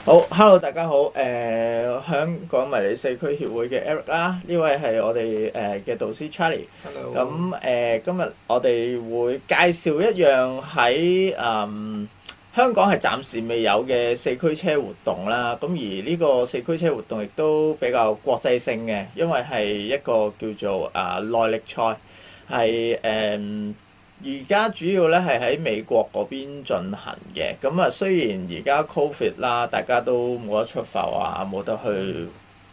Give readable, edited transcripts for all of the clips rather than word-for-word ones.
好，Hello，大家好，香港迷你四區協會嘅 Eric 啦，呢位係我哋嘅導師 Charlie。咁 Hello，今日我哋會介紹一樣喺香港係暫時未有嘅四驅車活動啦。咁而呢個四驅車活動亦都比較國際性嘅，因為係一個叫做耐力賽，係而家主要咧係喺美國嗰邊進行嘅，咁啊雖然而家 Covid 啦，大家都冇得出埠啊，冇得去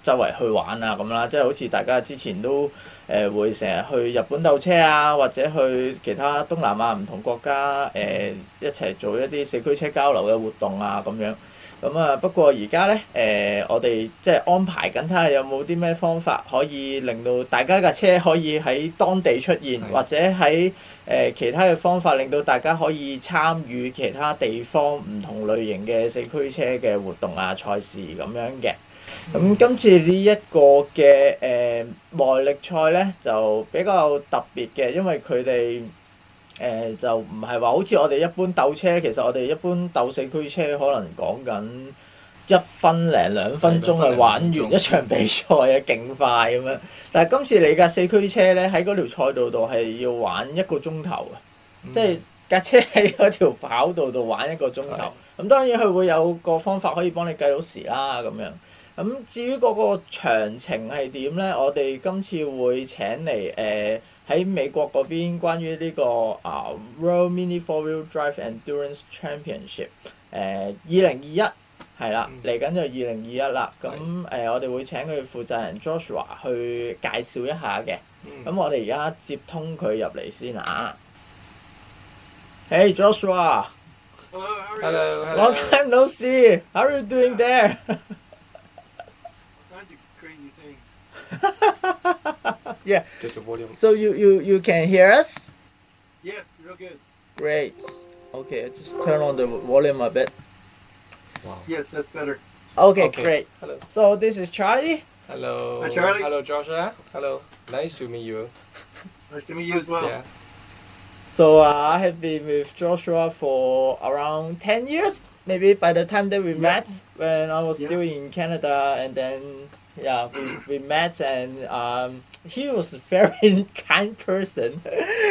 周圍去玩啊咁啦，即係好似大家之前都會成日去日本鬥車啊，或者去其他東南亞唔同國家一齊做一啲四驅車交流嘅活動啊咁樣。咁啊，不過而家咧，我哋即係安排緊，睇下有冇啲咩方法可以令到大家架車可以喺當地出現，或者喺其他嘅方法令到大家可以參與其他地方唔同類型嘅四驅車嘅活動啊、賽事咁樣嘅。咁今次呢一個嘅耐力賽咧就比較特別嘅，因為佢哋就唔係話好似我哋一般鬥車，其實我哋一般鬥四驅車可能講緊1分零2分鐘就玩完一場比賽啊，勁快咁樣。但係今次你架四驅車咧喺嗰條賽道度係要玩1個鐘頭啊，即係架車喺嗰條跑道度玩1個鐘頭。咁當然佢會有個方法可以幫你計到時啦咁樣。咁至於嗰個詳情係點咧？我哋今次會請嚟喺美國嗰邊關於呢個World Mini4wd Endurance Championship 2021係啦，嚟緊就2021啦。咁我哋會請佢負責人 Joshua 去介紹一下嘅。咁我哋而家接通佢入嚟先啊。Hey Joshua. Hello. Long time no see. How are you doing there? Crazy things. Yeah. Just the volume. So you can hear us? Yes, real good. Great. Okay, just turn on the volume a bit. Wow. Yes, that's better. Okay, Okay. great. Hello. So this is Charlie. Hello. Hi, Charlie. Hello, Joshua. Hello. Nice to meet you. Nice to meet you as well. Yeah. So I have been with Joshua for around 10 years. Maybe by the time that we met, when I was still in Canada, and then we met, and he was a very kind person,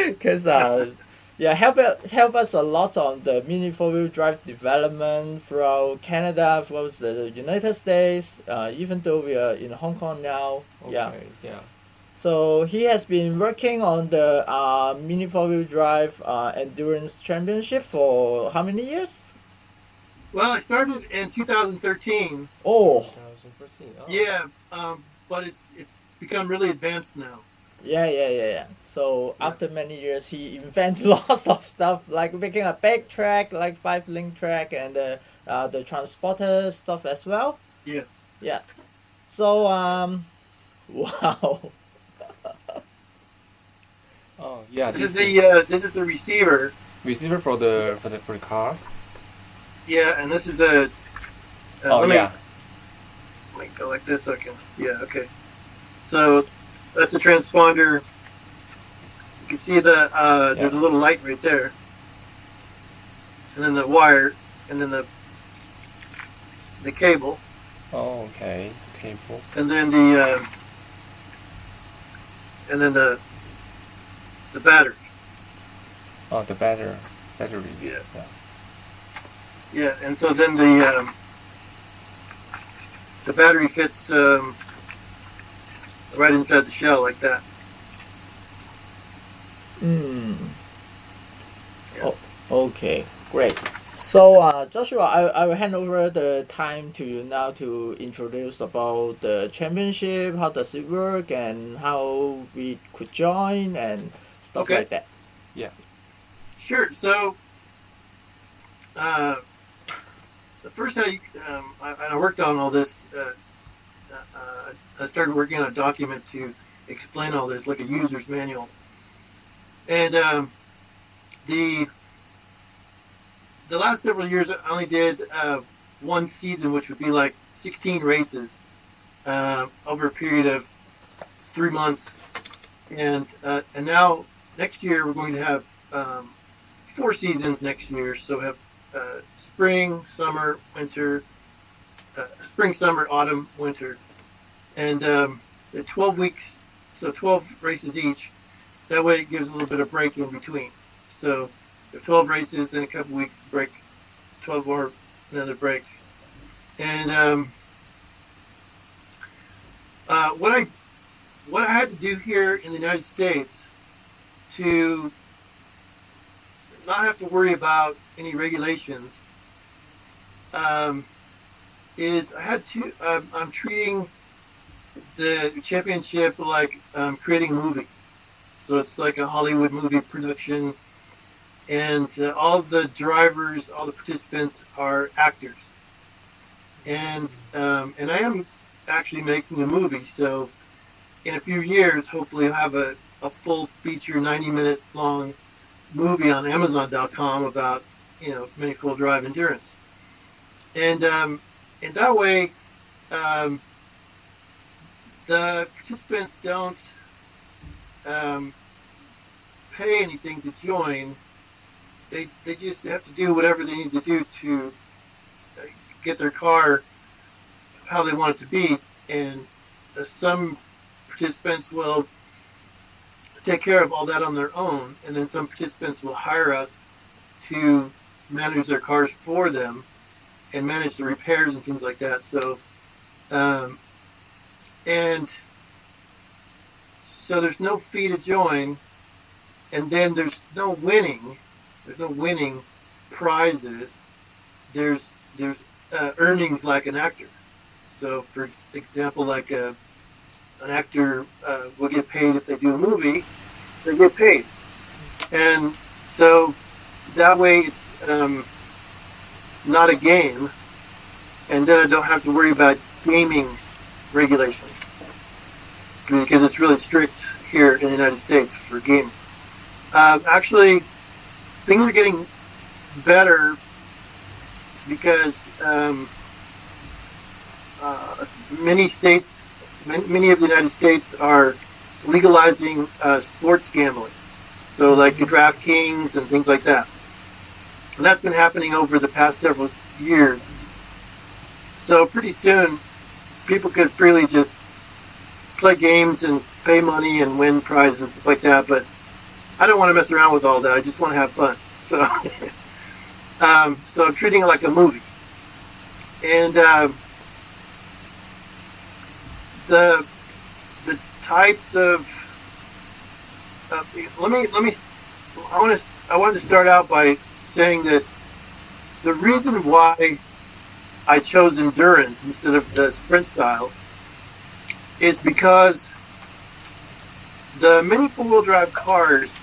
because help us a lot on the Mini 4-wheel drive development throughout Canada, throughout the United States, even though we are in Hong Kong now. Okay. Yeah. So he has been working on the Mini 4-wheel drive Endurance Championship for how many years? Well, I started in 2013. Oh, 2014. Oh. Yeah, but it's become really advanced now. yeah. So after many years, he invents lots of stuff, like making a big track, like 5-link track, and the transporter stuff as well. Yes. Yeah. So wow. Oh, yeah. This is the receiver. receiver for the car. Yeah, and this is a. Oh, yeah. Let me go like this so I can. Yeah. Okay. So that's the transponder. You can see there's a little light right there, and then the wire, and then the cable, Oh, okay. Cable. and then the battery. Oh, the battery. Yeah. Yeah, and so then the battery fits right inside the shell like that. Oh, okay, great. So Joshua, I will hand over the time to you now to introduce about the championship, how does it work, and how we could join and stuff Okay. like that. Yeah. Sure. So the first time I worked on all this, I started working on a document to explain all this, like a user's manual. And the last several years, I only did one season, which would be like 16 races over a period of 3 months. And now next year we're going to have 4 seasons next year. So we have spring, summer, winter, spring, summer, autumn, winter, and the 12 weeks, so 12 races each. That way, it gives a little bit of break in between. So, 12 races, then a couple weeks break, 12 more, another break, and what I had to do here in the United States to not have to worry about any regulations is I had to. I'm treating the championship like creating a movie, so it's like a Hollywood movie production, and all the drivers, all the participants are actors, and I am actually making a movie. So in a few years, hopefully, I'll have a full feature, 90-minute long movie on Amazon.com about Mini4wd endurance, and that way, the participants don't pay anything to join. They just have to do whatever they need to do to get their car how they want it to be, and some participants will take care of all that on their own, and then some participants will hire us to manage their cars for them and manage the repairs and things like that. So, and so there's no fee to join, and then there's no winning. There's no winning prizes. There's earnings like an actor. So, for example, like an actor will get paid if they do a movie. They get paid, and so that way it's not a game, and then I don't have to worry about gaming regulations because it's really strict here in the United States for gaming. Actually, things are getting better because many of the United States are legalizing sports gambling, so like the DraftKings and things like that, and that's been happening over the past several years. So pretty soon, people could freely just play games and pay money and win prizes like that. But I don't want to mess around with all that. I just want to have fun. So, so I'm treating it like a movie, and the types of I wanted to start out by saying that the reason why I chose endurance instead of the sprint style is because the mini four-wheel drive cars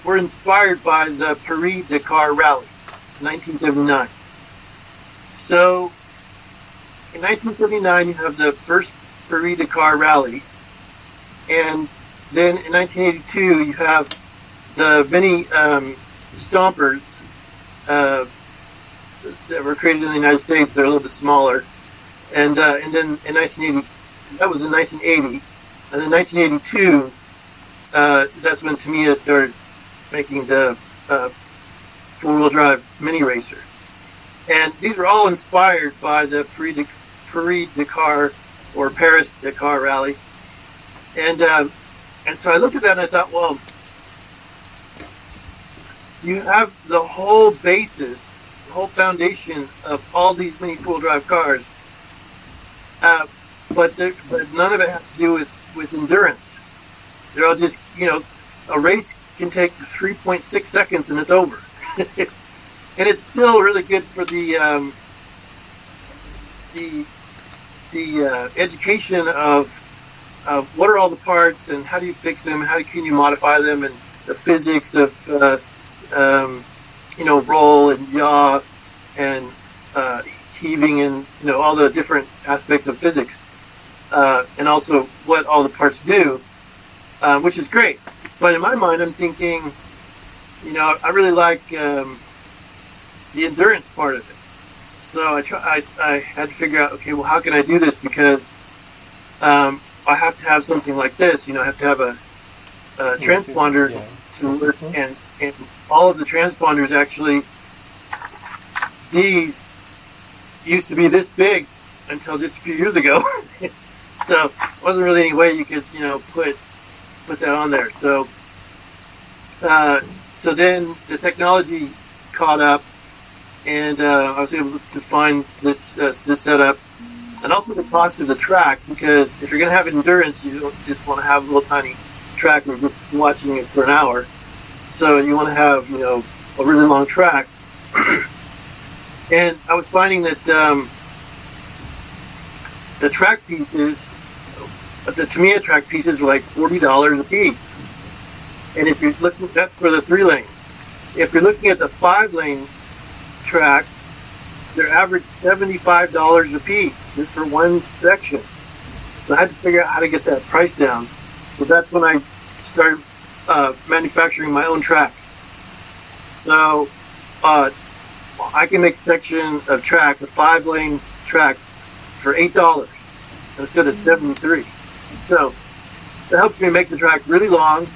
were inspired by the Paris-Dakar Rally, 1979. So, in 1979, you have the first Paris-Dakar Rally, and then in 1982, you have the mini stompers that were created in the United States. They're a little bit smaller, and then in 1980, that was in 1980, and then 1982, that's when Tamiya started making the four-wheel drive mini racer, and these were all inspired by the Paris-Dakar or Paris-Dakar Rally, and so I looked at that and I thought, well, you have the whole basis, the whole foundation of all these mini four-wheel drive cars, but none of it has to do with endurance. They're all just, a race can take 3.6 seconds and it's over. And it's still really good for the education of what are all the parts and how do you fix them, how can you modify them, and the physics of roll and yaw and heaving and all the different aspects of physics, and also what all the parts do, which is great. But in my mind, I'm thinking, I really like the endurance part of it. So I had to figure out, okay, well, how can I do this? Because I have to have something like this. I have to have a transponder to work, and all of the transponders actually, these, used to be this big until just a few years ago. So it wasn't really any way you could, put that on there. So then the technology caught up, and I was able to find this setup, and also the cost of the track, because if you're going to have endurance, you don't just want to have a little tiny track where you're watching it for an hour. So you want to have, a really long track. And I was finding that the track pieces, the Tamiya track pieces, were like $40 a piece. And if you're looking, that's for the 3-lane. If you're looking at the 5-lane track, they're average $75 a piece just for one section. So I had to figure out how to get that price down. So that's when I started manufacturing my own track. So I can make a section of track, a 5-lane track, for $8 instead of $73. So that helps me make the track really long,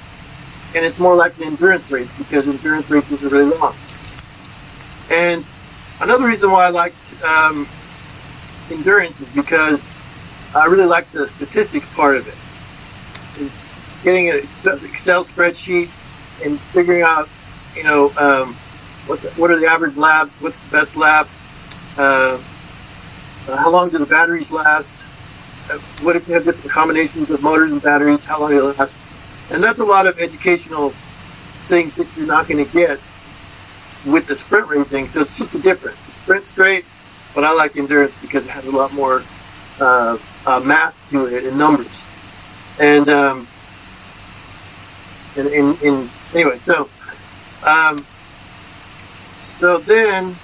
and it's more like an endurance race, because endurance races are really long. And another reason why I liked endurance is because I really like the statistic part of it. And getting an Excel spreadsheet and figuring out, what are the average laps, what's the best lap, how long do the batteries last, what if you have different combinations of motors and batteries, how long do they last. And that's a lot of educational things that you're not going to get with the sprint racing. So it's just a different. The sprint's great, but I like endurance because it has a lot more math to it and numbers. And anyway, so then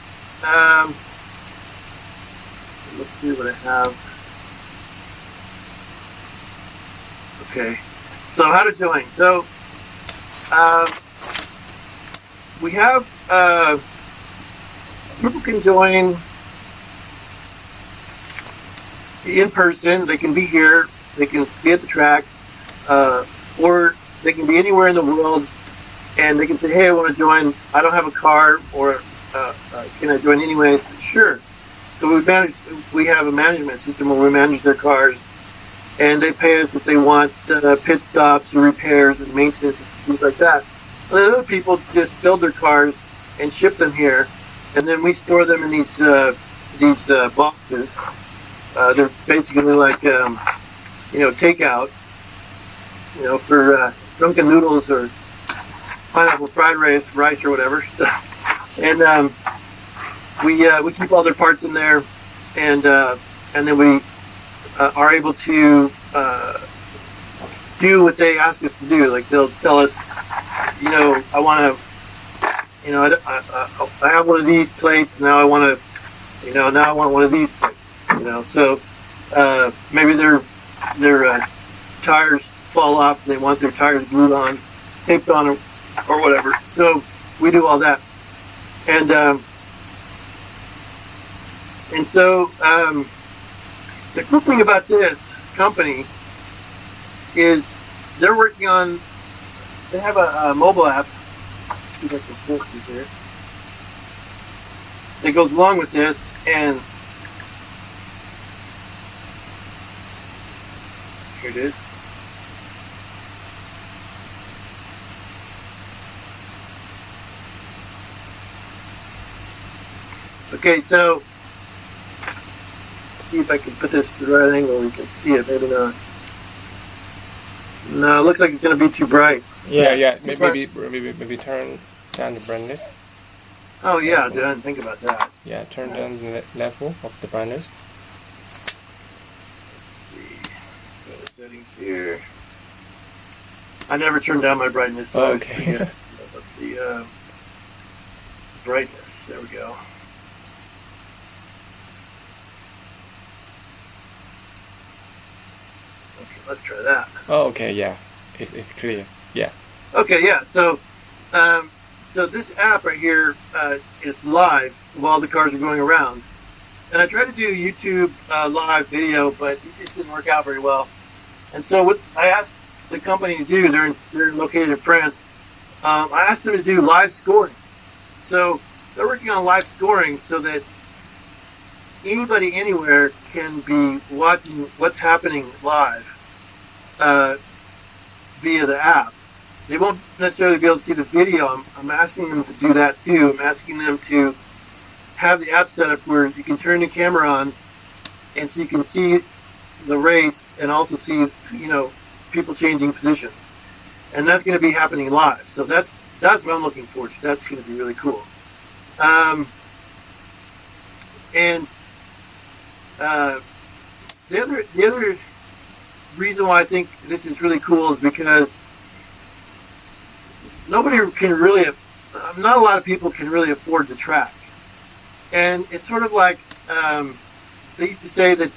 let's see what I have. Okay, so how to join. So we have people can join in person. They can be here. They can be at the track, or they can be anywhere in the world, and they can say, "Hey, I want to join. I don't have a car, or can I join anyway?" Sure. So we have a management system where we manage their cars, and they pay us if they want pit stops or repairs and maintenance and things like that. And then other people just build their cars and ship them here, and then we store them in these boxes. They're basically like takeout, for drunken noodles or pineapple fried rice or whatever. So, and we keep all their parts in there, and then we are able to do what they ask us to do. Like they'll tell us, I want to, I have one of these plates now. I want to, now I want one of these plates. So maybe their tires fall off and they want their tires glued on, taped on, or whatever. So we do all that, and so the cool thing about this company is they're working on. They have a mobile app. Let's see if I can pull it here. That goes along with this, and here it is. Okay, so let's see if I can put this at the right angle. You can see it. Maybe not. No, it looks like it's going to be too bright. Yeah. Maybe turn down the brightness. Oh yeah, I didn't think about that. Yeah, turn down the level of the brightness. Let's see. Go to settings here. I never turn down my brightness, so I always forget. So let's see. Brightness. There we go. Okay, let's try that. Oh, okay, yeah. It's clear. Yeah. Okay, yeah. So, so this app right here is live while the cars are going around. And I tried to do YouTube live video, but it just didn't work out very well. And so what I asked the company to do, they're located in France, I asked them to do live scoring. So they're working on live scoring so that anybody anywhere can be watching what's happening live via the app. They won't necessarily be able to see the video. I'm asking them to do that too. I'm asking them to have the app set up where you can turn the camera on, and so you can see the race and also see, people changing positions. And that's going to be happening live. So that's what I'm looking forward to. That's going to be really cool. The other reason why I think this is really cool is because not a lot of people can really afford the track. And it's sort of like they used to say that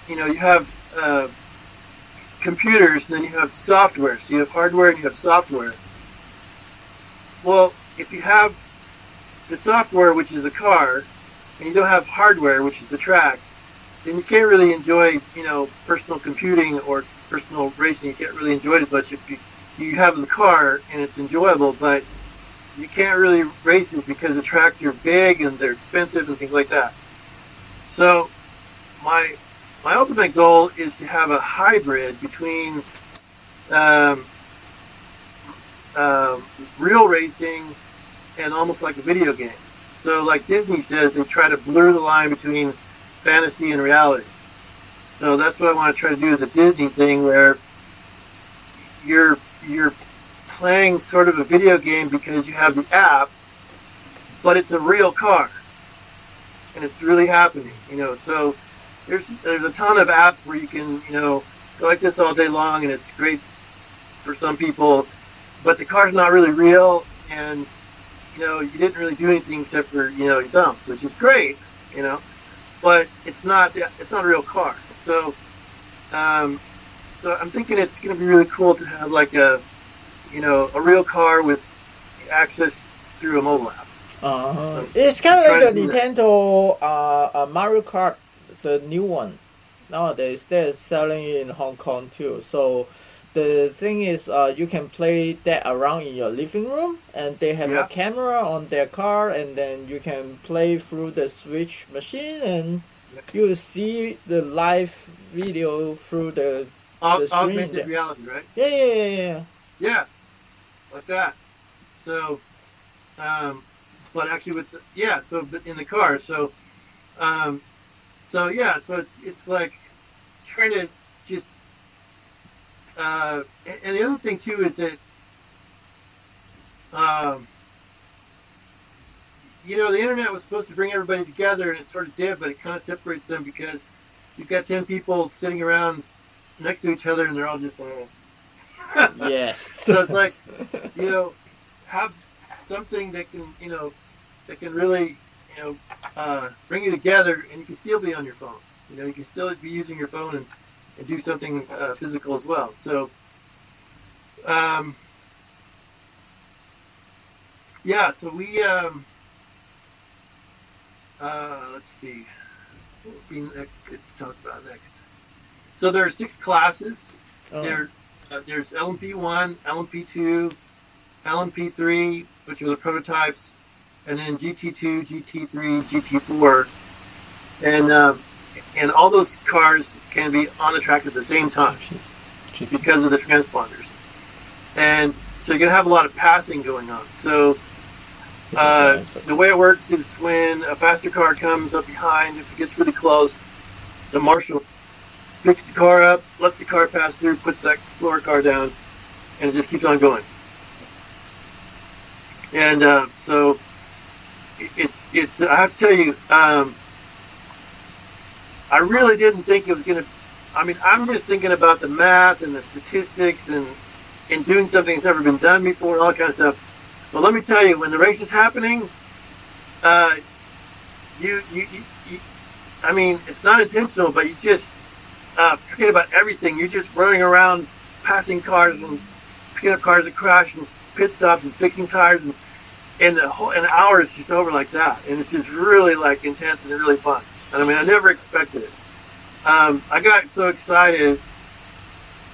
you have computers and then you have software. So you have hardware and you have software. Well, if you have the software, which is the car, and you don't have hardware, which is the track, then you can't really enjoy, personal computing or personal racing. You can't really enjoy it as much if you have the car and it's enjoyable, but you can't really race it because the tracks are big and they're expensive and things like that. So my ultimate goal is to have a hybrid between real racing and almost like a video game. So like Disney says, they try to blur the line between fantasy and reality. So that's what I want to try to do, is a Disney thing where you're playing sort of a video game because you have the app, but it's a real car and it's really happening. So there's a ton of apps where you can go like this all day long, and it's great for some people, but the car's not really real, and you didn't really do anything except for your thumbs, which is great, but it's not a real car. So so I'm thinking it's going to be really cool to have like a real car with access through a mobile app. So it's kind of like the Nintendo Mario Kart, the new one. Nowadays they're selling it in Hong Kong too. So the thing is, you can play that around in your living room, and they have a camera on their car, and then you can play through the Switch machine, and you see the live video through the screen. Augmented reality, right? Yeah. Like that. So, but actually but in the car. So it's like trying to just. And the other thing too is that, the internet was supposed to bring everybody together, and it sort of did, but it kind of separates them because you've got 10 people sitting around next to each other, and they're all just. Yes. So it's like, have something that can really, bring you together, and you can still be on your phone. You can still be using your phone and do something physical as well. So, so we, let's see, what would be let's talk about next. So there are 6 classes. There's LMP1, LMP2, LMP3, which are the prototypes, and then GT2, GT3, GT4, and all those cars can be on the track at the same time because of the transponders. And so you're going to have a lot of passing going on. So the way it works is when a faster car comes up behind, if it gets really close, the marshal picks the car up, lets the car pass through, puts that slower car down, and it just keeps on going. And so it's I have to tell you, I really didn't think it was going to. I'm just thinking about the math and the statistics and doing something that's never been done before and all that kind of stuff. But let me tell you, when the race is happening, it's not intentional, but you just forget about everything. You're just running around, passing cars and picking up cars that crash and pit stops and fixing tires, and an hour is just over like that. And it's just really like intense and really fun. And I never expected it. I got so excited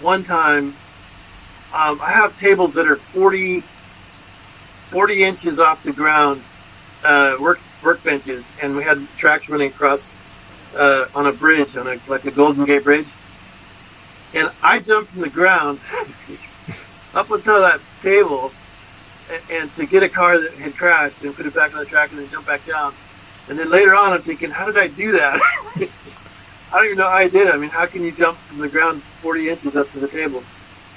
one time. I have tables that are 40 inches off the ground, workbenches, and we had tracks running across on a bridge, on like a Golden Gate Bridge. And I jumped from the ground up onto that table, and to get a car that had crashed and put it back on the track and then jump back down. And then later on, I'm thinking, how did I do that? I don't even know how I did it. I mean, how can you jump from the ground 40 inches up to the table?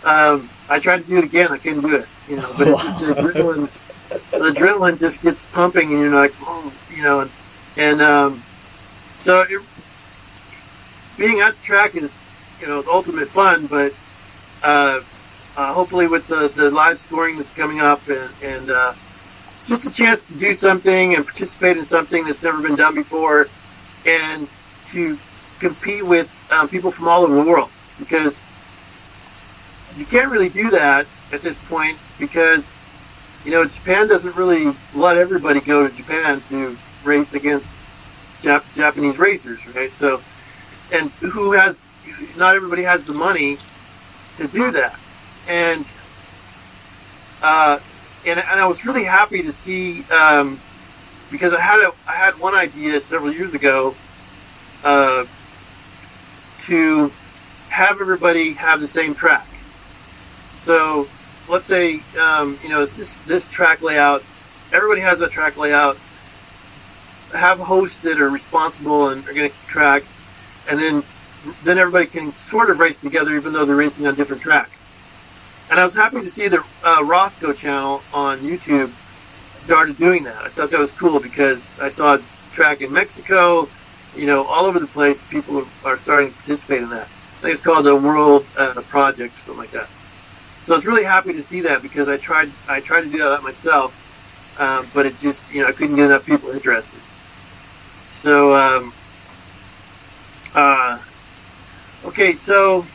I tried to do it again. I couldn't do it, but it's just the adrenaline just gets pumping, and you're like, oh, so being at the track is, the ultimate fun, but hopefully with the live scoring that's coming up and just a chance to do something and participate in something that's never been done before, and to compete with people from all over the world, because you can't really do that at this point, because Japan doesn't really let everybody go to Japan to race against Japanese racers, right? So, and not everybody has the money to do that, and I was really happy to see, because I had one idea several years ago to have everybody have the same track. So let's say it's this track layout. Everybody has that track layout. Have hosts that are responsible and are going to keep track, and then everybody can sort of race together, even though they're racing on different tracks. And I was happy to see the Roscoe channel on YouTube started doing that. I thought that was cool, because I saw a track in Mexico, all over the place. People are starting to participate in that. I think it's called the World Project, something like that. So I was really happy to see that, because I tried to do that myself, but it just, I couldn't get enough people interested. So, okay, so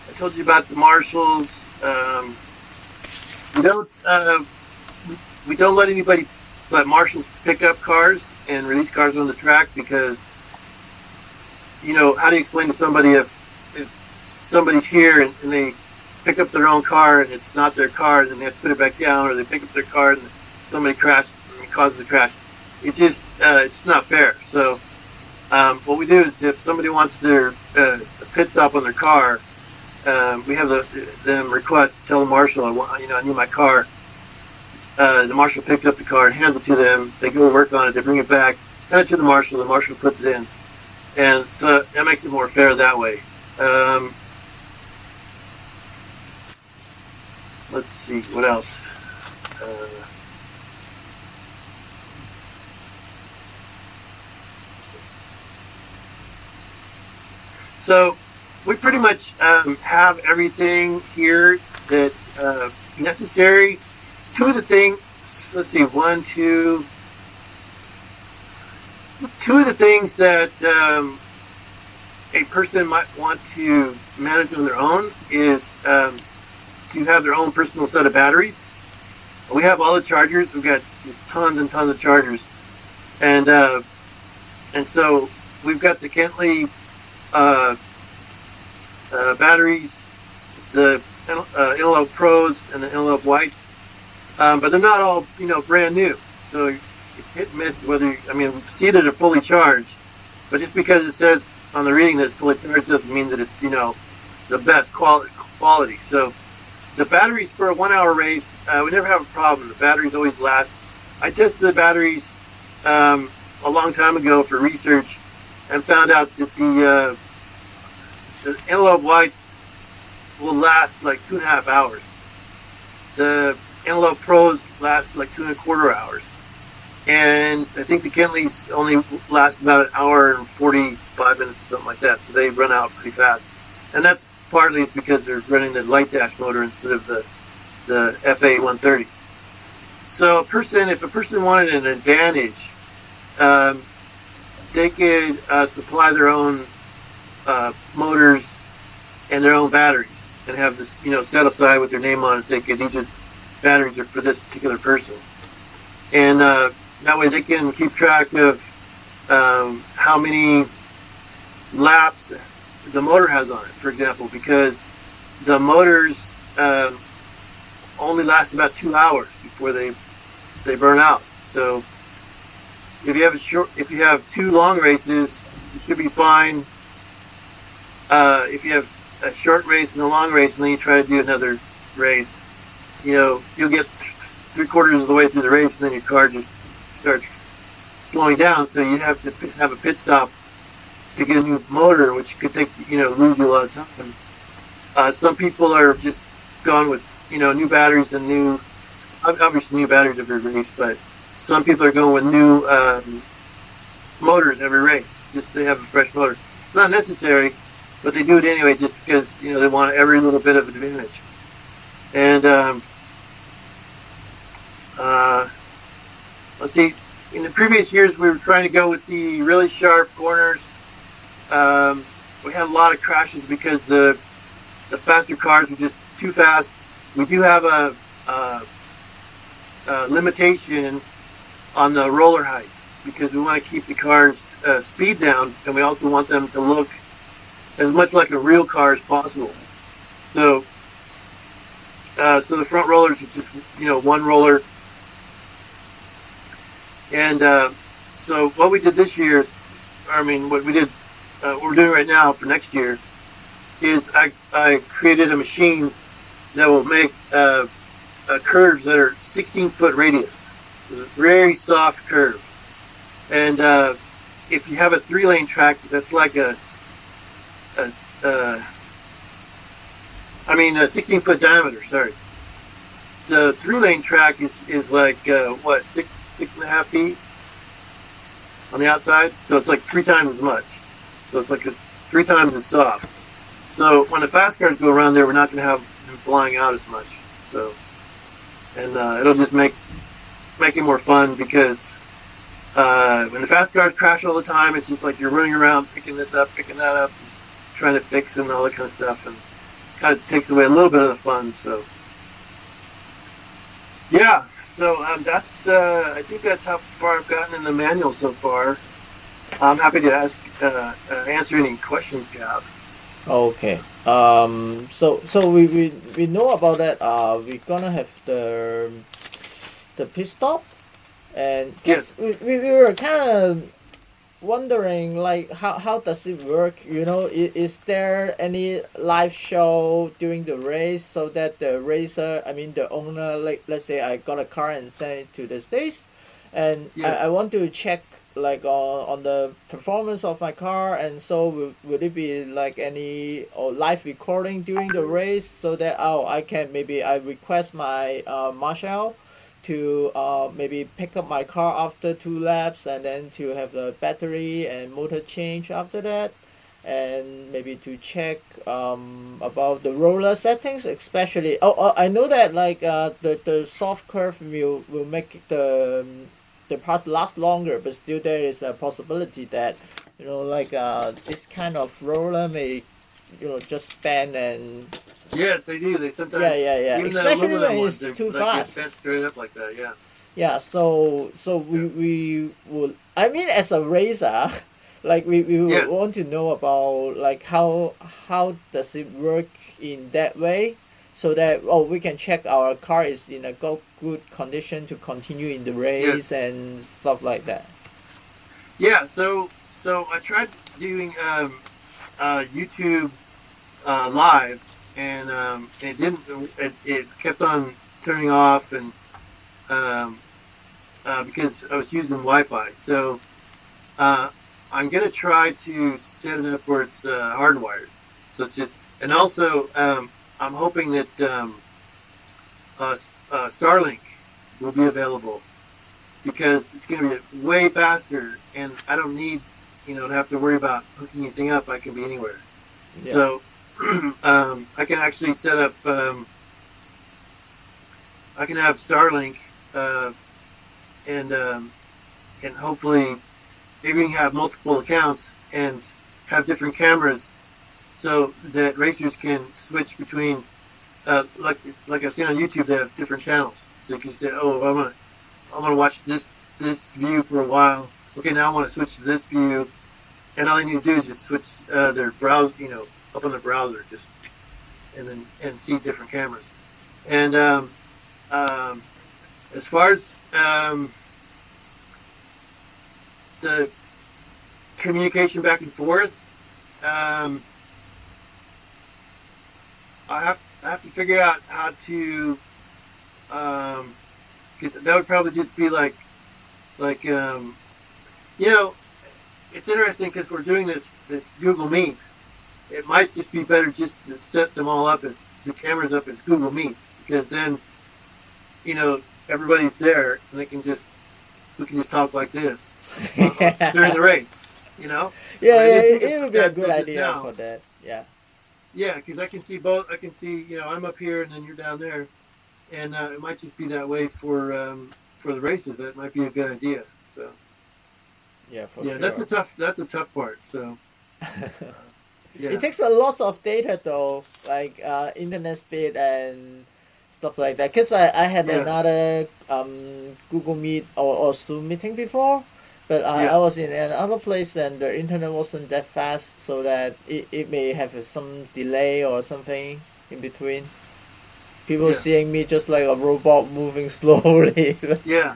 I told you about the marshals. We don't let anybody but marshals pick up cars and release cars on the track, because how do you explain to somebody if somebody's here and they pick up their own car and it's not their car, and then they have to put it back down, or they pick up their car and somebody crashed and causes a crash? It just it's not fair. So what we do is, if somebody wants their pit stop on their car, we have them request to tell the marshal, I need my car. The marshal picks up the car and hands it to them. They go work on it. They bring it back, hand it to the marshal. The marshal puts it in, and so that makes it more fair that way. Let's see what else. So we pretty much have everything here that's necessary. Two of the things, let's see, two of the things that a person might want to manage on their own is to have their own personal set of batteries. We have all the chargers. We've got just tons and tons of chargers, and so we've got the Kentley batteries, the NLO Pros and the NLO Whites, but they're not all brand new. So it's hit and miss whether we see that they're fully charged, but just because it says on the reading that it's fully charged doesn't mean that it's the best quality. So the batteries for a 1 hour race, we never have a problem. The batteries always last. I tested the batteries a long time ago for research, and found out that the NLO Whites will last like 2.5 hours. The NLO Pros last like 2.25 hours. And I think the Kentleys only last about an hour and 45 minutes, something like that. So they run out pretty fast. And that's partly because they're running the light dash motor instead of the FA 130. So if a person wanted an advantage, they could supply their own motors and their own batteries, and have this set aside with their name on it. Say, okay, these are batteries are for this particular person, and that way they can keep track of how many laps the motor has on it, for example, because the motors only last about 2 hours before they burn out. So if you have two long races, you should be fine. If you have a short race and a long race, and then you try to do another race, you'll get 3/4 of the way through the race, and then your car just starts slowing down. So you have to have a pit stop to get a new motor, which could take lose you a lot of time. Some people are just gone with new batteries and obviously new batteries every race, but some people are going with new motors every race. Just they have a fresh motor. It's not necessary, but they do it anyway just because they want every little bit of advantage. And let's see. In the previous years, we were trying to go with the really sharp corners. We had a lot of crashes because the faster cars were just too fast. We do have a limitation on the roller height because we want to keep the cars' speed down, and we also want them to look as much like a real car as possible. So the front rollers is just one roller, and so what we did this year is, what we're doing right now for next year is I created a machine that will make curves that are 16-foot radius. It's a very soft curve, and if you have a 3-lane track, that's like a 16-foot diameter. Sorry. The 3-lane track is like 6.5 feet on the outside, so it's like 3 times as much. So it's like 3 times as soft. So when the fast cars go around there, we're not going to have them flying out as much. So, and it'll just make it more fun because when the fast cars crash all the time, it's just like you're running around picking this up, picking that up, trying to fix and all that kind of stuff, and kind of takes away a little bit of the fun. So, yeah. So that's I think that's how far I've gotten in the manual so far. I'm happy to answer any questions you have. Okay. So we know about that. We're gonna have the pit stop, and Yes. we were kind of wondering like how does it work? Is there any live show during the race so that the racer, the owner, like let's say I got a car and send it to the States, and Yes. I want to check like on the performance of my car, and so would it be like any or live recording during the race so that I request my marshal to maybe pick up my car after 2 laps, and then to have the battery and motor change after that, and maybe to check about the roller settings, especially I know that like the soft curve will make the parts last longer, but still there is a possibility that this kind of roller may just bend and Yes, they do. They sometimes yeah. even the Especially aluminum when ones, it's they're too like fast. bent straight up like that. Yeah. Yeah, so we would, as a racer, like we would Yes. want to know about like how does it work in that way, so that we can check our car is in a good condition to continue in the race and stuff like that. Yeah. So I tried doing YouTube live, and it didn't. It kept on turning off, and because I was using Wi-Fi. So I'm gonna try to set it up where it's hardwired. So it's just, and also I'm hoping that Starlink will be available because it's gonna be way faster, and I don't need to have to worry about hooking anything up. I can be anywhere. Yeah. So I can actually set up. I can have Starlink, and hopefully maybe we can have multiple accounts and have different cameras, so that racers can switch between. Like I've seen on YouTube, they have different channels, so you can say, "Oh, I'm gonna watch this view for a while. Okay, now I want to switch to this view," and all you need to do is just switch their browser, up on the browser, just and see different cameras. And as far as the communication back and forth. I have to figure out how to, because that would probably just be like it's interesting because we're doing this Google Meet. It might just be better just to set them all up as the cameras up as Google Meets, because then everybody's there and we can just talk like this during the race. Yeah, it would be a good idea for that. Yeah. Yeah, because I can see both. I can see, I'm up here and then you're down there, and it might just be that way for the races. That might be a good idea. So. Yeah, sure. That's a tough part. So. Yeah. It takes a lot of data though, like internet speed and stuff like that. Because I had another Google Meet or Zoom meeting before. But I was in another place and the internet wasn't that fast, so that it may have some delay or something in between. People seeing me just like a robot moving slowly. Yeah.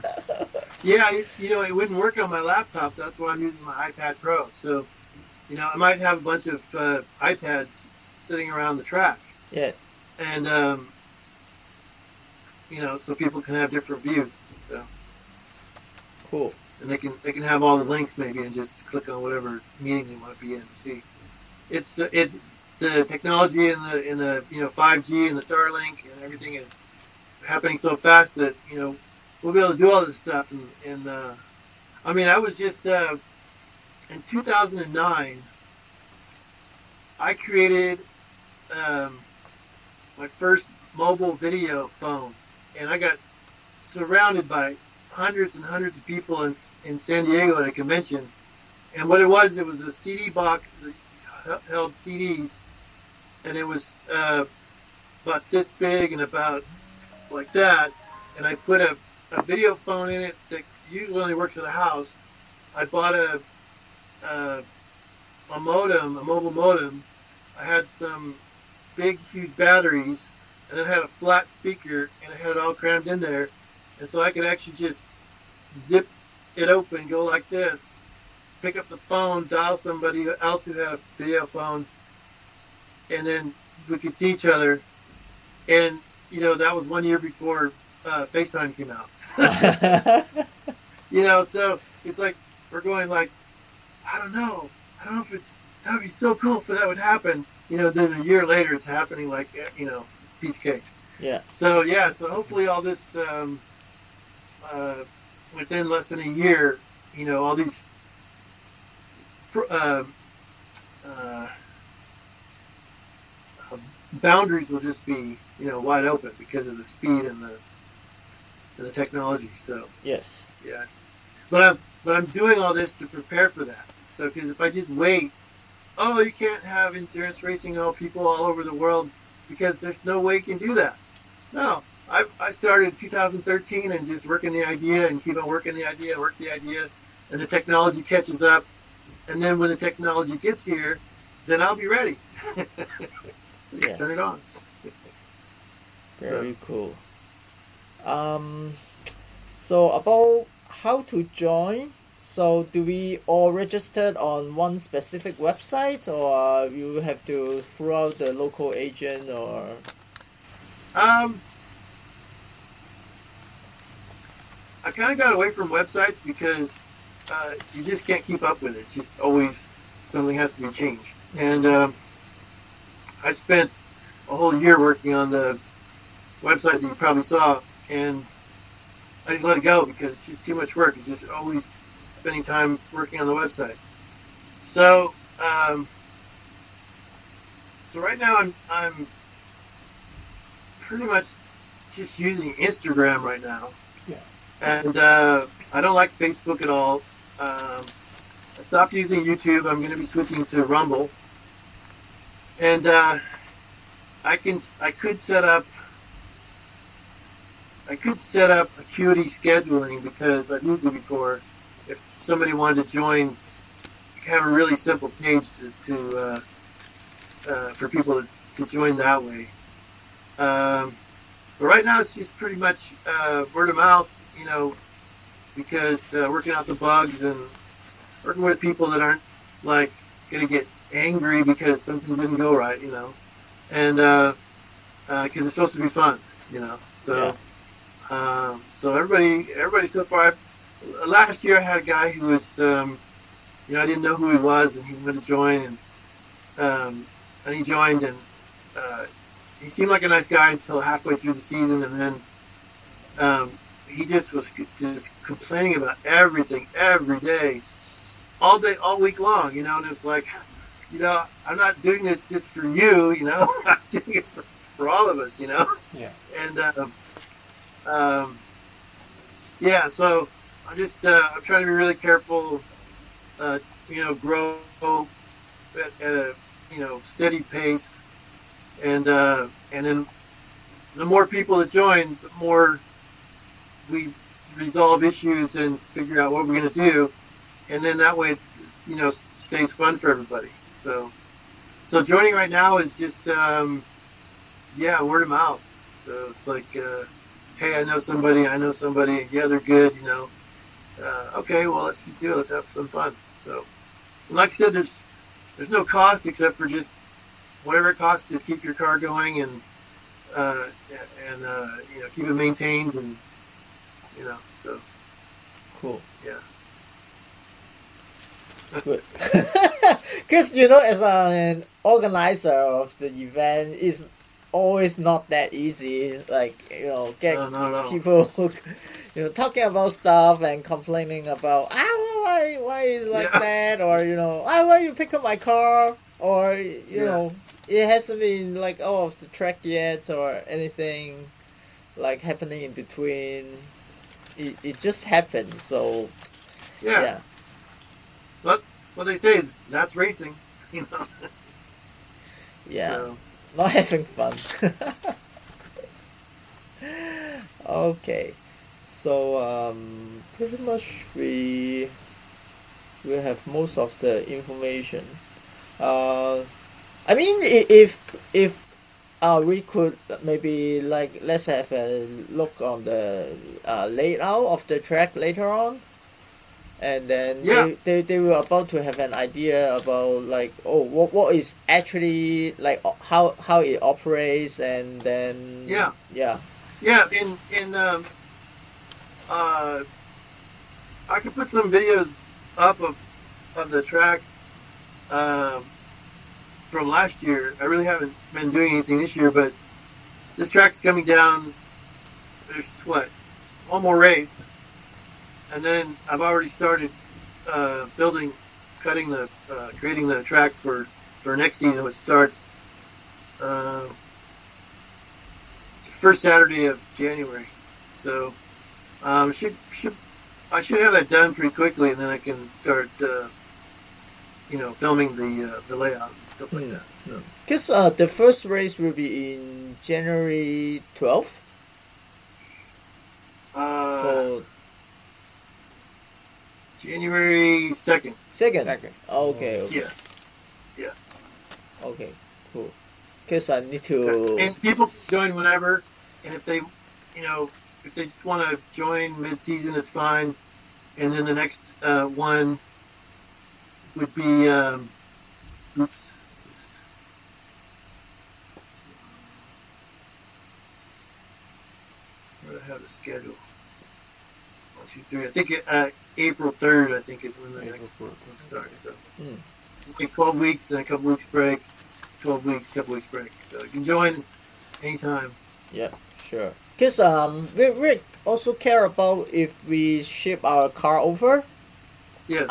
It wouldn't work on my laptop. That's why I'm using my iPad Pro. So, I might have a bunch of iPads sitting around the track. Yeah. And, so people can have different views. So. Cool. And they can have all the links maybe and just click on whatever meeting they want to be in to see. It's the technology in the 5G and the Starlink and everything is happening so fast that we'll be able to do all this stuff. And I was just in 2009 I created my first mobile video phone, and I got surrounded by hundreds and hundreds of people in San Diego at a convention. And what it was a CD box that held CDs, and it was about this big and about like that. And I put a video phone in it that usually only works at a house. I bought a mobile modem. I had some big, huge batteries, and then I had a flat speaker, and I had it all crammed in there. And so I could actually just zip it open, go like this, pick up the phone, dial somebody else who had a video phone, and then we could see each other. And, that was 1 year before FaceTime came out. So it's like, we're going like, I don't know if that would be so cool if that would happen. Then a year later it's happening like, piece of cake. Yeah. So hopefully all this, within less than a year, all these boundaries will just be, wide open because of the speed and the technology. So yes. Yeah. But I'm doing all this to prepare for that. So because if I just wait, you can't have endurance racing people all over the world because there's no way you can do that. No. I started in 2013 and just working the idea and keep on working the idea, and the technology catches up. And then when the technology gets here, then I'll be ready. Yes. Turn it on. Very cool. So about how to join. So do we all register on one specific website, or you have to through out the local agent, or? I kind of got away from websites because you just can't keep up with it. It's just always something has to be changed. And I spent a whole year working on the website that you probably saw, and I just let it go because it's just too much work. It's just always spending time working on the website. So, right now I'm pretty much just using Instagram right now. And I don't like Facebook at all. I stopped using YouTube. I'm going to be switching to Rumble. And I could set up Acuity scheduling because I've used it before. If somebody wanted to join, you can have a really simple page to for people to join that way. But right now it's just pretty much word of mouth, because working out the bugs and working with people that aren't like gonna get angry because something didn't go right, and because it's supposed to be fun, So, so everybody so far. Last year I had a guy who was, I didn't know who he was, and he wanted to join, and he joined, and he seemed like a nice guy until halfway through the season, and then he just was just complaining about everything every day, all day, all week long, and it was like, I'm not doing this just for you, I'm doing it for all of us, Yeah. and so I just I'm trying to be really careful, grow at a steady pace, and then the more people that join, the more we resolve issues and figure out what we're going to do, and then that way, stays fun for everybody. So joining right now is just word of mouth. So it's like, hey, I know somebody, yeah, they're good, okay, well, let's just do it. Let's have some fun. So, like I said, there's no cost except for just whatever it costs to keep your car going and keep it maintained, and so Cool. yeah. Good. Because as an organizer of the event, it's always not that easy. Like get No. people talking about stuff and complaining about why is it like that, or why you pick up my car, or it hasn't been like off the track yet, or anything like happening in between. It just happened. So yeah. But what they say is that's racing, Yeah. So, Not having fun. Okay. So pretty much we have most of the information. I mean, if we could maybe let's have a look on the layout of the track later on, and then they were about to have an idea about what is actually how it operates, and then I could put some videos up of the track from last year. I really haven't been doing anything this year, but this track's coming down. There's one more race, and then I've already started creating the track for next season, which starts first Saturday of January. So I should have that done pretty quickly, and then I can start filming the layout and stuff like that. So because the first race will be in January 12th. For January 2nd. Second. Okay. Yeah. Okay. Cool. Because I need to. And people can join whenever, and if they just want to join mid-season, it's fine. And then the next one would be where do I have the schedule? 1, 2, 3. I think April 3rd. I think is when the next one starts. So like 12 weeks and a couple weeks break. 12 weeks, couple weeks break. So you can join anytime. Yeah, sure. Because we also care about if we ship our car over. Yes.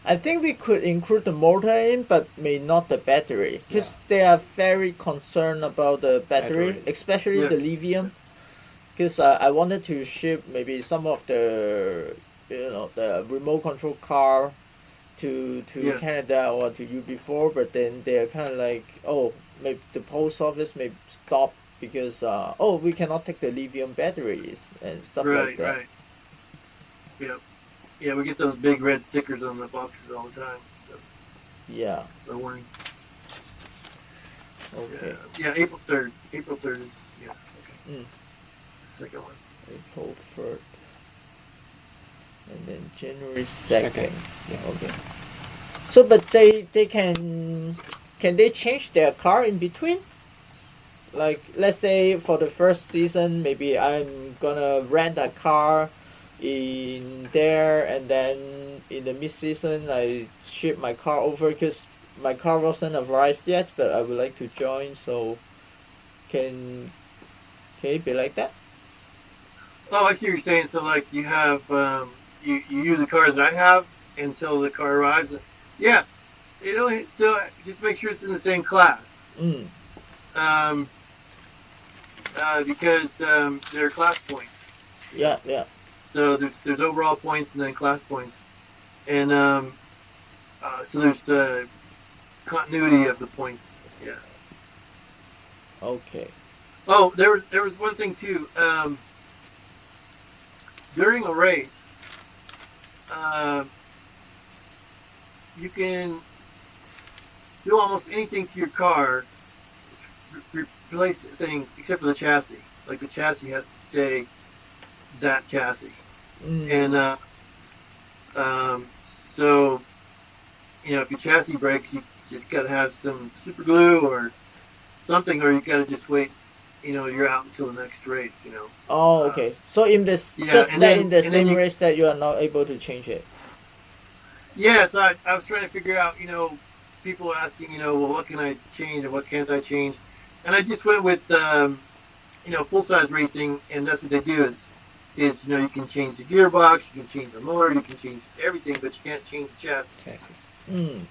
I think we could include the motor in, but may not the battery, because they are very concerned about the battery. Especially the lithium. Because I wanted to ship maybe some of the the remote control car to Canada or to UB4, but then they're kind of like, maybe the post office may stop because we cannot take the lithium batteries and stuff like that. Right. Yeah, we get those big red stickers on the boxes all the time. So yeah, the warning. Okay. Yeah, April 3rd. April 3rd is okay. It's the second one. April 3rd. And then January 2nd. Yeah. Okay. So, but they can they change their car in between? Like, let's say for the first season, maybe I'm gonna rent a car in there, and then in the mid-season, I ship my car over because my car wasn't arrived yet, but I would like to join. So, can it be like that? Oh, I see what you're saying. So, like, you have you use the cars that I have until the car arrives. Yeah, it only still just make sure it's in the same class. Mm. Because there are class points. Yeah, yeah. So there's overall points and then class points, and so there's continuity of the points. Yeah. Okay. Oh, there was one thing too. During a race, you can do almost anything to your car, replace things except for the chassis. Like the chassis has to stay that chassis, Mm. and so if your chassis breaks, you just gotta have some super glue or something, or you gotta just wait. You're out until the next race. Oh, okay. So in this, Yeah, just and that then in the and then same you race that you are not able to change it. yeah. So I was trying to figure out. People were asking. Well, what can I change and what can't I change? And I just went with full size racing, and that's what they do is you can change the gearbox, you can change the motor, you can change everything, but you can't change the chassis. Mm.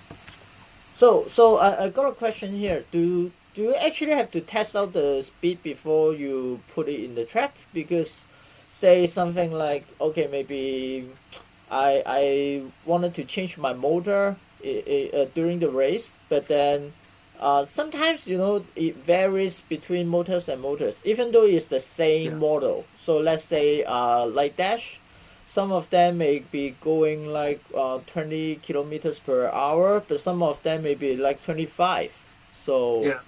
So I got a question here. Do you actually have to test out the speed before you put it in the track? Because say something like, okay, maybe I wanted to change my motor during the race, but then sometimes it varies between motors and motors, even though it's the same Yeah. model. So let's say light dash, some of them may be going like 20 kilometers per hour, but some of them may be like 25. So Yeah.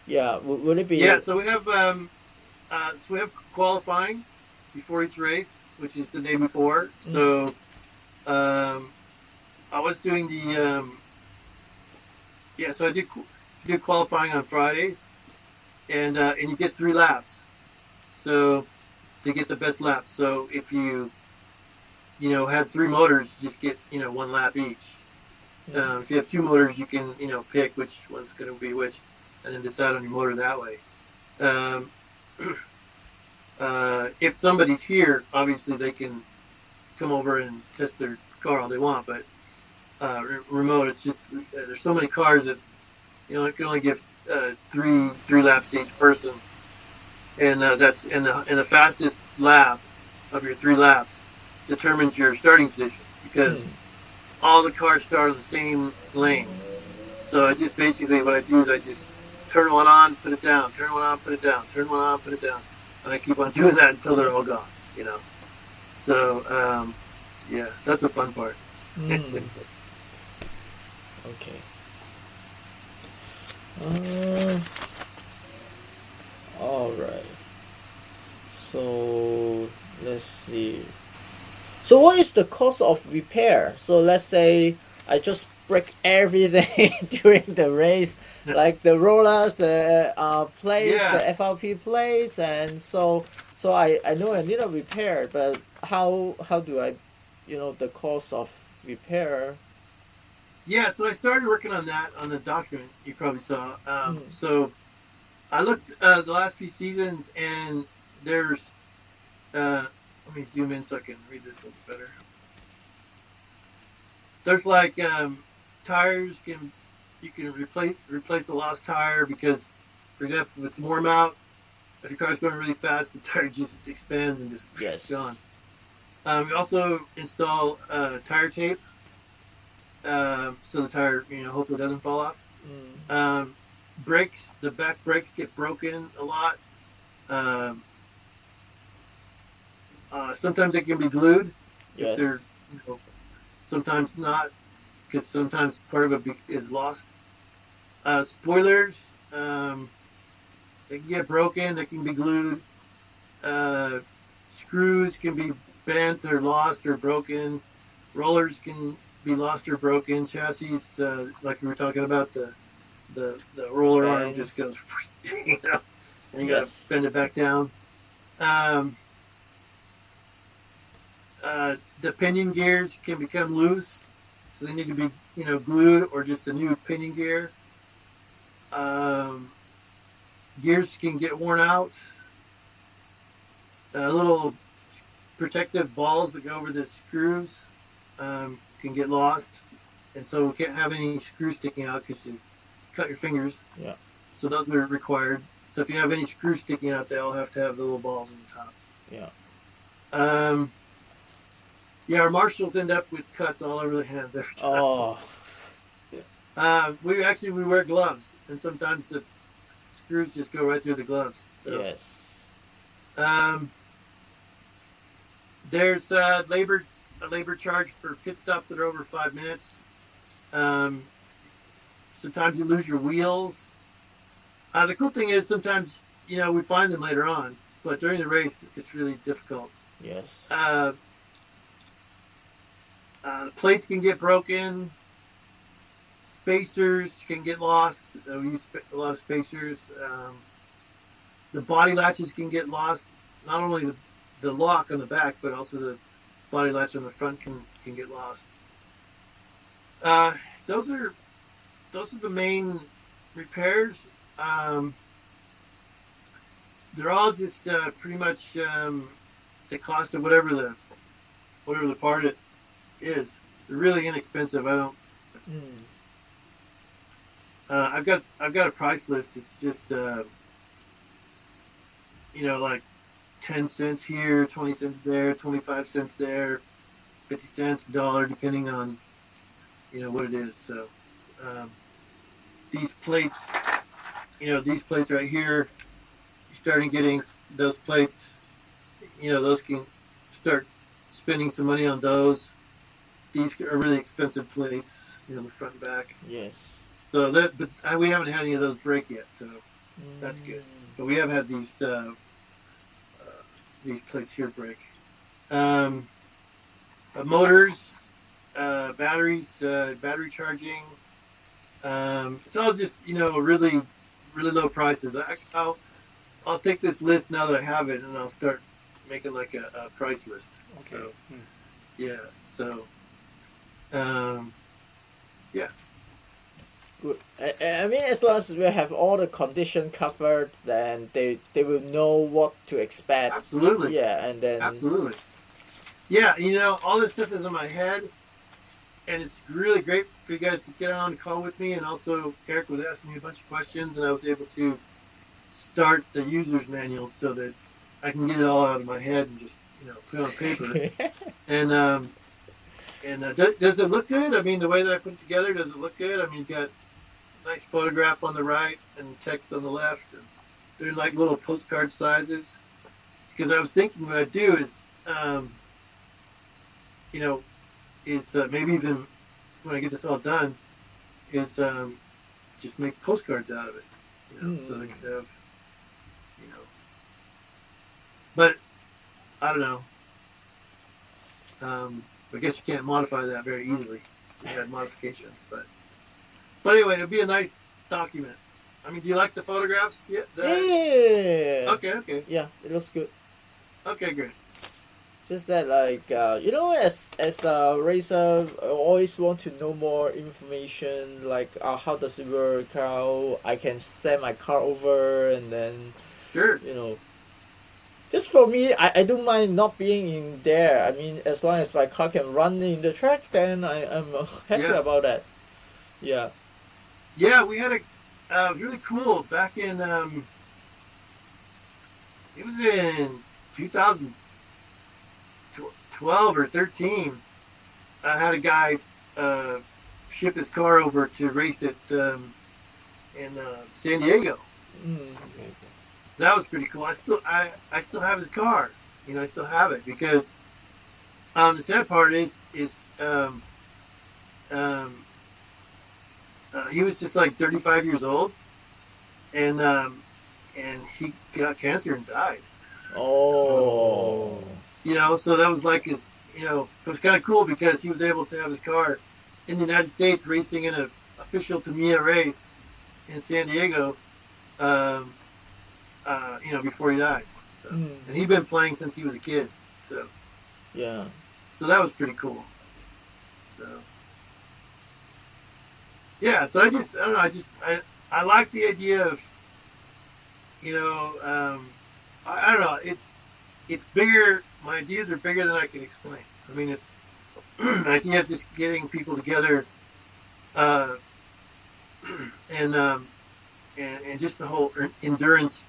yeah, would it be? Yeah. So we have qualifying before each race, which is the day before. So I was doing the so I do qualifying on Fridays, and you get 3 laps. So to get the best laps. So if you had 3 motors, you just get 1 lap each. If you have 2 motors, you can pick which one's going to be which, and then decide on your motor that way. If somebody's here, obviously they can come over and test their car all they want, but remote, it's just there's so many cars that it can only give 3 laps to each person, and that's and the fastest lap of your 3 laps determines your starting position, because all the cars start on the same lane. So I just basically what I do is I just turn one on, put it down, turn one on, put it down, turn one on, put it down, and I keep on doing that until they're all gone. So yeah, that's the fun part. Okay. All right. So let's see. So what is the cost of repair? So let's say I just break everything during the race, like the rollers, the plates, Yeah. the FRP plates, and so I know I need a repair, but how do I, the cost of repair? Yeah, so I started working on that on the document you probably saw. So I looked the last few seasons, and there's let me zoom in so I can read this a little bit better. There's like tires you can replace a lost tire, because, for example, if it's warm out, if your car's going really fast, the tire just expands and just gone. We also install tire tape, so the tire hopefully doesn't fall off. Brakes, the back brakes get broken a lot. Sometimes they can be glued. Yes. If they're, sometimes not, because sometimes part of it is lost. Spoilers, they can get broken. They can be glued. Screws can be bent or lost or broken. Rollers can be lost or broken. Chassis, like we were talking about, the roller arm Bang. just goes, and you Yes. gotta bend it back down. The pinion gears can become loose, so they need to be, glued or just a new pinion gear. Gears can get worn out. Little protective balls that go over the screws can get lost, and so we can't have any screws sticking out because you cut your fingers. Yeah. So those are required. So if you have any screws sticking out, they'll have to have the little balls on the top. Yeah. Yeah, our marshals end up with cuts all over their hands every time. Oh. We wear gloves, and sometimes the screws just go right through the gloves. So, Yes. There's a labor charge for pit stops that are over 5 minutes. Sometimes you lose your wheels. The cool thing is sometimes we find them later on, but during the race it's really difficult. Yes. Plates can get broken. Spacers can get lost. We use a lot of spacers. The body latches can get lost. Not only the lock on the back, but also the body latch on the front can get lost. Those are the main repairs. They're all just pretty much the cost of whatever the part it is. They're really inexpensive. I don't. I've got a price list. It's just like 10 cents here, 20 cents there, 25 cents there, 50 cents, $1, depending on what it is. So these plates right here, you're starting getting those plates. Those can start spending some money on those. These are really expensive plates, the front and back. Yes. So we haven't had any of those break yet, so that's good. But we have had these plates here break. Motors, batteries, battery charging. It's all just really really low prices. I'll take this list now that I have it, and I'll start making like a price list. Okay. So yeah, so yeah. Good. I mean, as long as we have all the condition covered, then they will know what to expect. Absolutely. Yeah, and then Absolutely. Yeah, all this stuff is in my head, and it's really great for you guys to get on a call with me. And also, Eric was asking me a bunch of questions, and I was able to start the user's manual so that I can get it all out of my head and just put it on paper. And does it look good? I mean, the way that I put it together, does it look good? I mean, you got a nice photograph on the right and text on the left, and they're like little postcard sizes. Because I was thinking what I'd do is, maybe even when I get this all done, is just make postcards out of it, so they can have, But I don't know. I guess you can't modify that very easily. You had modifications, but anyway, it'd be a nice document. I mean, do you like the photographs? Yeah. Yeah. Okay. Yeah, it looks good. Okay, great. Just that, as a racer, I always want to know more information, like how does it work, how I can send my car over, and then, Sure. just for me, I don't mind not being in there. I mean, as long as my car can run in the track, then I'm happy Yeah. about that. Yeah. Yeah, we had it was really cool back in, it was in 2012 or 13. I had a guy ship his car over to race it in San Diego. That was pretty cool. I still have his car. I still have it because the sad part is he was just like 35 years old, and he got cancer and died. Oh. So that was like his, it was kind of cool because he was able to have his car in the United States racing in an official Tamiya race in San Diego, before he died. So, and he'd been playing since he was a kid. So, Yeah. so that was pretty cool. So, yeah. So I don't know. I like the idea of, I don't know. It's bigger. My ideas are bigger than I can explain. I mean, it's an idea of just getting people together, and just the whole endurance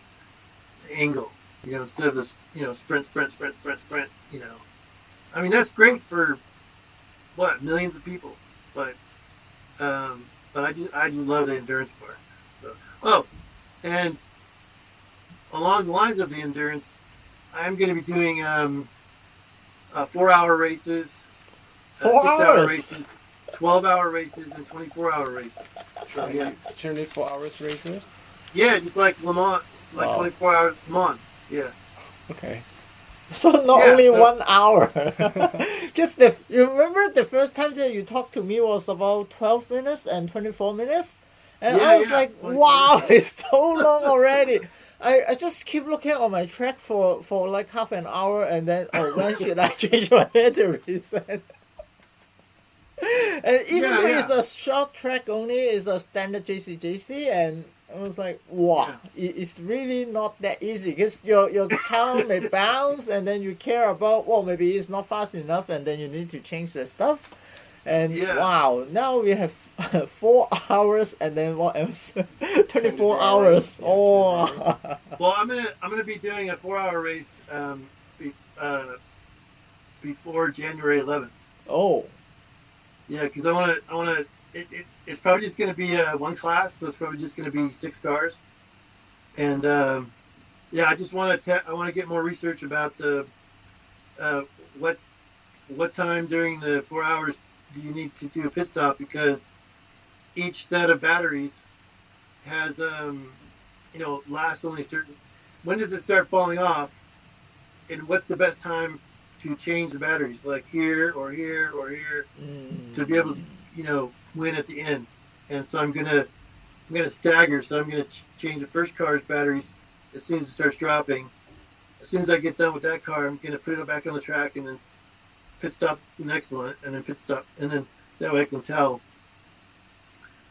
angle. Instead of this, sprint. I mean, that's great for millions of people, but I just love the endurance part. So, and along the lines of the endurance, I'm going to be doing 4-hour races, 4 6-hour hours. races, 12-hour races, and 24-hour races. So yeah, 24 hours races. yeah, just like Le Mans, like Wow. 24-hour Le Mans. Yeah, Okay. So not Yeah, only so- 1 hour. Because you remember the first time that you talked to me was about 12 minutes and 24 minutes? And I was like, 24 wow, minutes. it's so long already. I just keep looking on my track for like half an hour and then, when should I change my batteries? And even Yeah, though yeah. it's a short track only, it's a standard JCJC, and I was like, wow, it's really not that easy because your car may bounce and then you care about, maybe it's not fast enough and then you need to change the stuff. And Yeah. wow, now we have 4 hours and then what else? 24 hours. hours. Yeah, Oh, Well, I'm gonna be doing a 4-hour race before January 11th. oh, Yeah, because I want to. It's probably just going to be one class, so it's probably just going to be 6 cars. And I just want to. I want to get more research about the what time during the 4 hours do you need to do a pit stop, because each set of batteries has lasts only certain. When does it start falling off? And what's the best time to change the batteries, like here or here or here, to be able to, win at the end. And so I'm gonna stagger. So I'm gonna change the first car's batteries as soon as it starts dropping. As soon as I get done with that car, I'm gonna put it back on the track and then pit stop the next one, and then pit stop, and then that way I can tell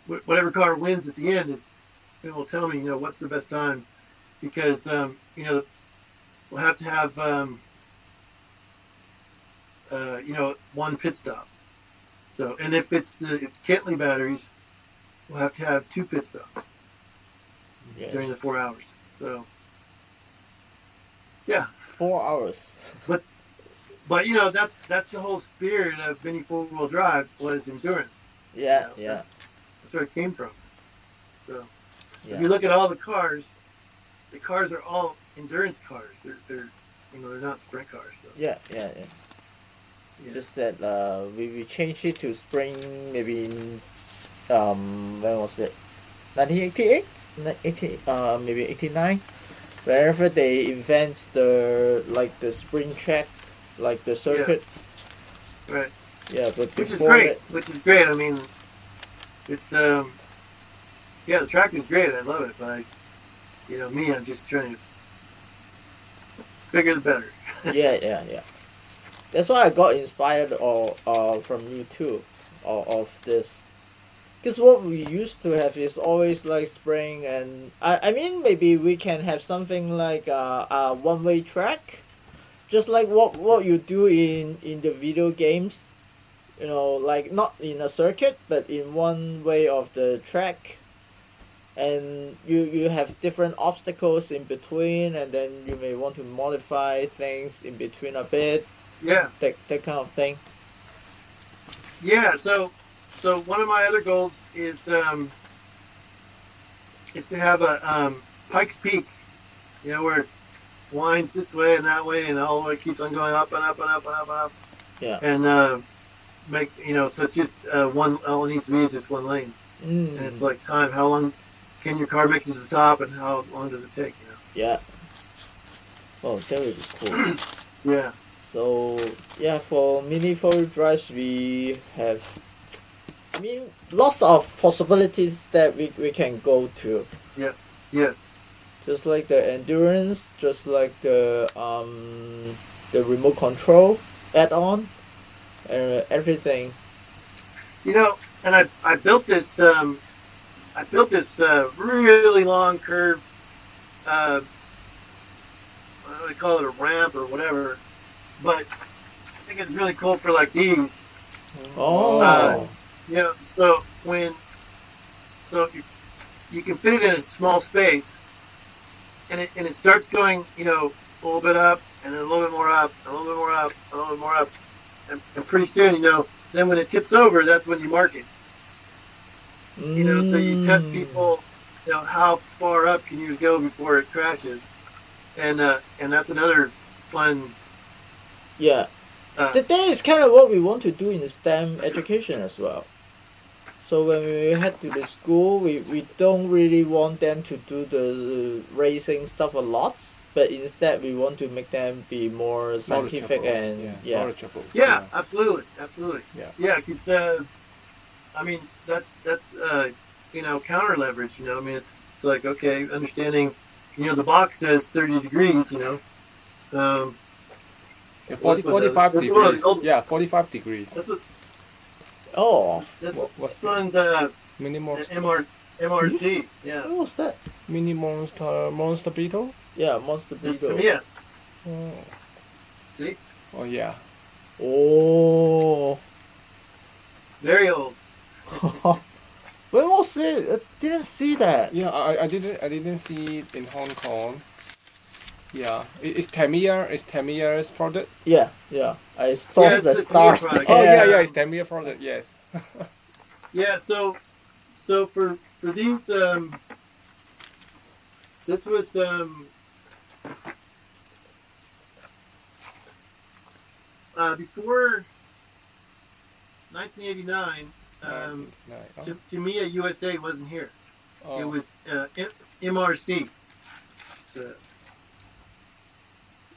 whatever car wins at the end it will tell me, what's the best time, because we'll have to have one pit stop. So, and if it's the Kentley batteries, we'll have to have 2 pit stops yeah. during the 4 hours. So, yeah. 4 hours. But that's the whole spirit of Mini4wd Drive, was endurance. Yeah, That's where it came from. So, yeah. if you look at all the cars are all endurance cars. They're not sprint cars. So. Yeah. Yeah. Just that we changed it to spring maybe in when was it? 1988, maybe 89. Wherever they invent the spring track, like the circuit. Right. Yeah, but Which is before great. that- Which is great. I mean, it's the track is great. I love it, but me, I'm just trying to bigger the better. yeah. That's why I got inspired from you too, of this. Because what we used to have is always like spring, and I mean maybe we can have something like a one-way track, just like what you do in the video games, like not in a circuit but in one way of the track, and you have different obstacles in between, and then you may want to modify things in between a bit. Yeah. That kind of thing. Yeah. So one of my other goals is to have a Pikes Peak, where it winds this way and that way, and all the way keeps on going up and up and up and up and up. Yeah. And make so it's just one. All it needs to be is just one lane, and it's like time. How long can your car make it to the top, and how long does it take? Yeah. Oh, that would be cool. Yeah. So yeah, for mini 4-wheel drives, we have, I mean, lots of possibilities that we can go to. Yes. Just like the endurance, just like the remote control add-on, everything. You know, and I built this really long curved what do they call it, a ramp or whatever, but I think it's really cool for like these. Oh. You know, so you can fit it in a small space, and it starts going, you know, a little bit up, and then a little bit more up, a little bit more up, a little bit more up, and pretty soon, you know, then when it tips over, that's when you mark it. You know, so you test people, you know, how far up can you go before it crashes, and that's another fun. Yeah. That is kind of what we want to do in STEM education as well. So when we head to the school, we don't really want them to do the racing stuff a lot, but instead we want to make them be more scientific and knowledgeable. Yeah, absolutely. Yeah. Because I mean that's you know, counter leverage. You know, I mean it's like, okay, understanding. You know, the box says 30 degrees. You know. Yeah, 45 degrees. Yeah, 45 degrees. That's what. Oh. What's one's Mini monster. MRC. Yeah. What was that? Mini monster beetle. Yeah, Monster This Beetle. Tamiya. Oh. See, Oh yeah. Oh. very old. When was it? I didn't see that. Yeah, I didn't see it in Hong Kong. Yeah, it's Tamiya's product. Yeah. I saw it's the the stars Tamiya product. there. Oh yeah, it's Tamiya product. Yes. Yeah. So for these this was before 1989. Tamiya USA wasn't here. It was MRC.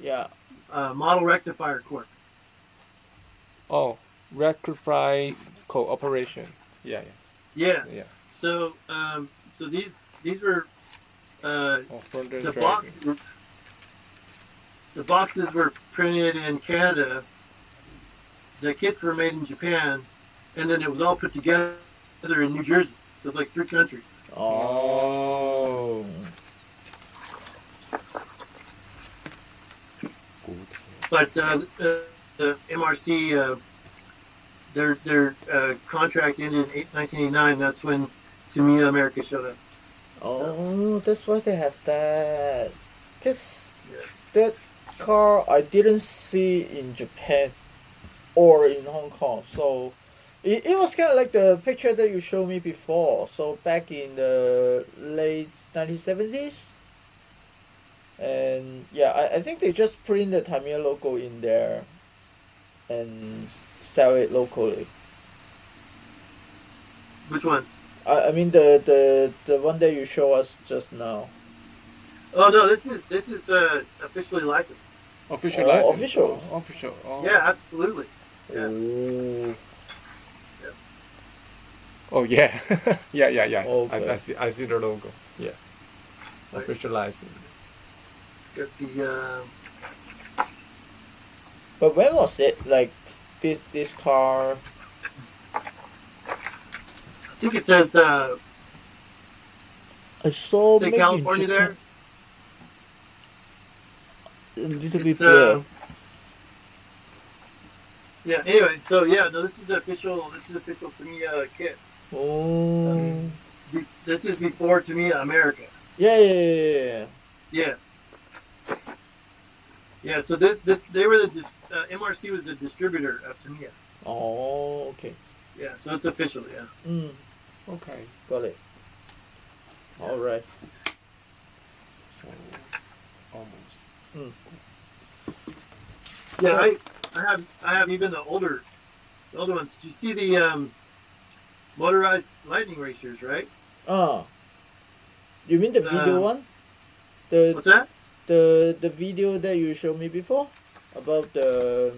Yeah. Model Rectifier Corp. Oh, rectify cooperation. Yeah. Yeah. Yeah. So these were Further the driving. boxes were printed in Canada. The kits were made in Japan, and then it was all put together in New Jersey. So it's like 3 countries. Oh. But the MRC, their contract ended in 1989. That's when Tamiya America showed up. Oh, that's why they have that. Cause that car I didn't see in Japan or in Hong Kong. So it was kind of like the picture that you showed me before. So back in the late 1970s. And yeah, I think they just print the Tamiya logo in there and sell it locally. Which ones? I mean the one that you show us just now. Oh no, this is officially licensed. Official Oh, license. official. Oh, official. Oh. Yeah, absolutely. Yeah. Oh. Oh yeah. yeah. Okay. I see the logo. Yeah. Right. Official license. It's got the But when was it? Like this car? I think it says I saw say maybe in California Japan. there. A little bit It's blur. yeah. Anyway, so yeah, no, this is official Tamiya kit. Oh. This is before Tamiya America. Yeah. Yeah. Yeah. So they were the MRC was the distributor of Tamiya. Oh, okay. Yeah. So it's official. Yeah. Mm, Okay. got it. All right. So almost. Mm. Yeah. I have even the older ones. Do you see the motorized lightning racers? Right. You mean the video one? The What's that? the video that you showed me before? about the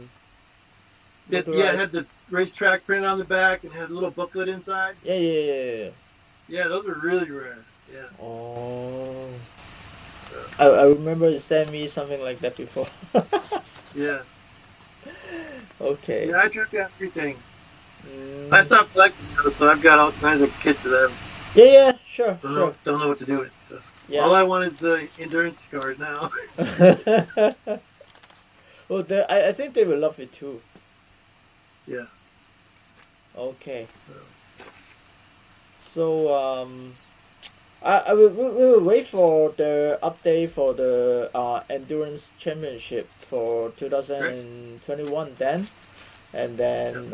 Yeah, it had the racetrack print on the back and has a little booklet inside. Yeah. Yeah, those are really rare. Yeah. Oh. So, I remember you sent me something like that before. yeah. Okay. Yeah, I checked out everything. Mm. I stopped collecting those, so I've got all kinds of kits of them. Yeah, sure. Don't know what to do with. So Yeah. all I want is the endurance cars now. Well, I think they will love it too. Yeah. Okay. So So we will wait for the update for the endurance championship for 2021 then, and then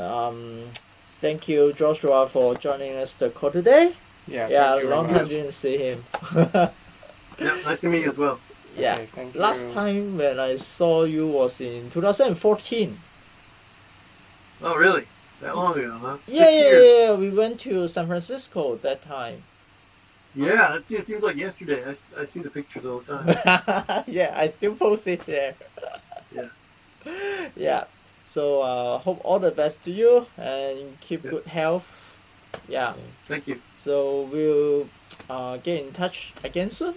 thank you Joshua for joining us the call today. Yeah. Yeah, thank you long very time much. didn't see him. yeah, nice to meet you as well. Yeah, Okay, thank last you. time when I saw you was in 2014. Oh, really? That long ago, huh? Yeah, 6 years. yeah. We went to San Francisco that time. Yeah, it just seems like yesterday. I see the pictures all the time. Yeah, I still post it there. Yeah. Yeah. So hope all the best to you and keep Yeah. good health. Yeah. Thank you. So we'll get in touch again soon.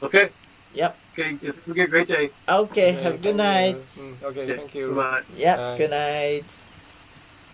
Okay. Yep. Okay. Have a great day. Okay. Have a good thank you. Mm. Okay, Yeah, thank you. Bye. Yep. Bye. Good night.